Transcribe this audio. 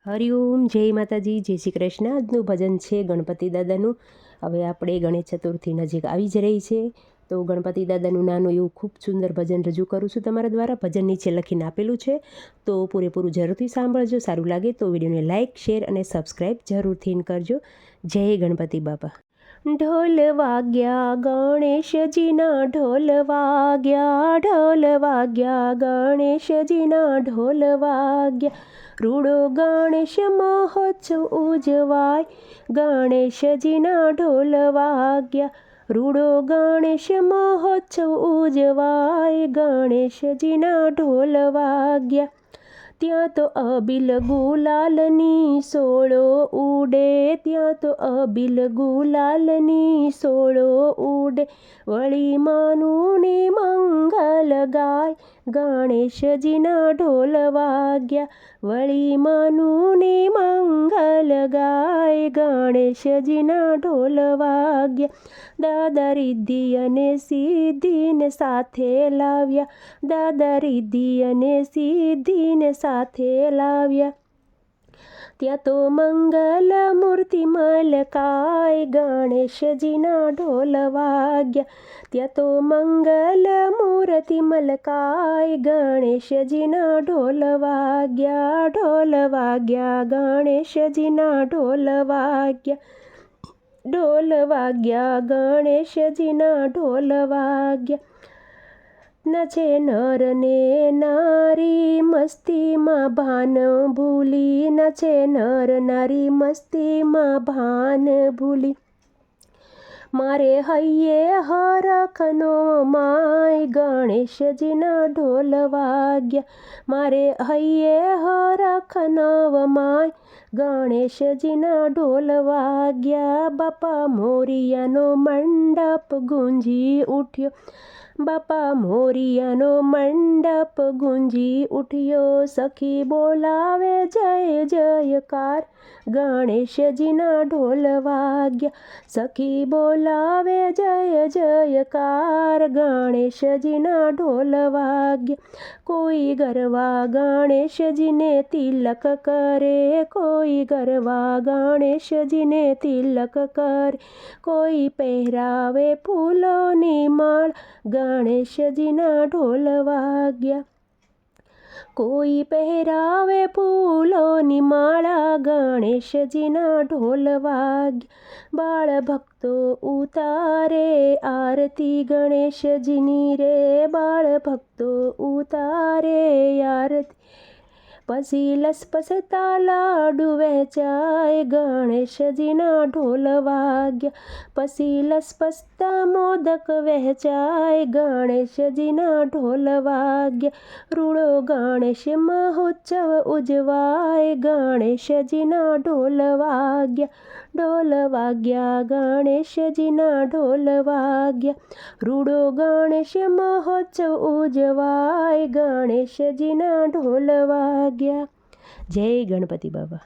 હરિઓમ, જય માતાજી, જય શ્રી કૃષ્ણ। આજનું ભજન છે ગણપતિ દાદાનું। હવે આપણે ગણેશ ચતુર્થી નજીક આવી જ રહી છે, તો ગણપતિ દાદાનું નાનું એવું ખૂબ સુંદર ભજન રજૂ કરું છું તમારા દ્વારા। ભજન નીચે લખીને આપેલું છે, તો પૂરેપૂરું જરૂરથી સાંભળજો। સારું લાગે તો વિડીયોને લાઇક, શેર અને સબસ્ક્રાઈબ જરૂરથી કરજો। જય ગણપતિ બાપા। ઢોલ વાગ્યા ગણેશજીના, ઢોલ વાગ્યા, ઢોલ વાગ્યા ગણેશજીના, ઢોલ વાગ્યા। રૂડો ગણેશ મહોત્સવ ઉજવાય, ગણેશજીના ઢોલ વાગ્યા। રૂડો ગણેશ મહોત્સવ ઉજવાય, ગણેશજીના ઢોલ વાગ્યા। ત્યાં તો અબીલ ગુલાલની સોળો ઉડે, ત્યાં તો અબીલ ગુલાલની સોળો ઉડે। વળી માનું ને મંગલ ગાય, ગણેશજીના ઢોલ વાગ્યા। વળી માનું ને મંગલ ગાય, ગણેશજીના ઢોલ વાગ્યા। દાદા રિદ્ધિ અને સિદ્ધિને સાથે લાવ્યા, દાદા રિદ્ધિ અને સિદ્ધિને સાથે લાવ્યા। ત્યાં તો મંગલ મૂર્તિ મલકાય, ગણેશજીના ઢોલ વાગ્યા। ત્યાં તો મંગલ મૂર્તિ મલકાય, ગણેશજીના ઢોલ વાગ્યા। ઢોલ વાગ્યા ગણેશજીના ઢોલ વાગ્યા। ઢોલ વાગ્યા ગણેશજીના ઢોલ વાગ્યા। નચે નર ને નારી મસ્તીમાં ભાન ભૂલી, નચે નર નારી મસ્તીમાં ભાન ભૂલી। મારે હૈયે હરખનો માય, ગણેશજીના ઢોલ વાગ્યા। મારે હૈયે હરખનો માય, ગણેશજીના ઢોલ વાગ્યા। બાપા મોરિયાનો મંડપ ગુંજી ઉઠ્યો, બાપા મોરિયાનો મંડપ ગુંજી ઉઠ્યો। સખી બોલાવે જય જયકાર, ગણેશજીના ઢોલ વાગ્યા। સખી બોલાવે જય જયકાર, ગણેશજીના ઢોલ વાગ્યા। કોઈ ગરવા ગણેશજીને તિલક કરે, કોઈ ગરવા ગણેશજીને તિલક કરે। કોઈ પહેરાવે ફૂલોની માળ, ગણેશજીના ઢોલ વાગ્યા। કોઈ પહેરાવે ફૂલોની માળા, ગણેશજીના ઢોલ વાગ્યા। બાળ ભક્તો ઉતારે આરતી ગણેશજીની રે, બાળ ભક્તો ઉતારે આરતી। પછી લસપસતા લાડુ વહેંચાય, ગણેશજીના ઢોલ વાગ્યા। પછી લસપસતા મોદક વહેંચાય, ગણેશજીના ઢોલ વાગ્યા। રૂડો ગણેશ મહોત્સવ ઉજવાય, ગણેશજીના ઢોલ વાગ્યા। ઢોલ વાગ્યા ગણેશજીના ઢોલ વાગ્યા। રૂડો ગણેશ મહોત્સવ ઉજવાય, ગણેશજીના ઢોલ વાગ્યા। જય ગણપતિ બાપા।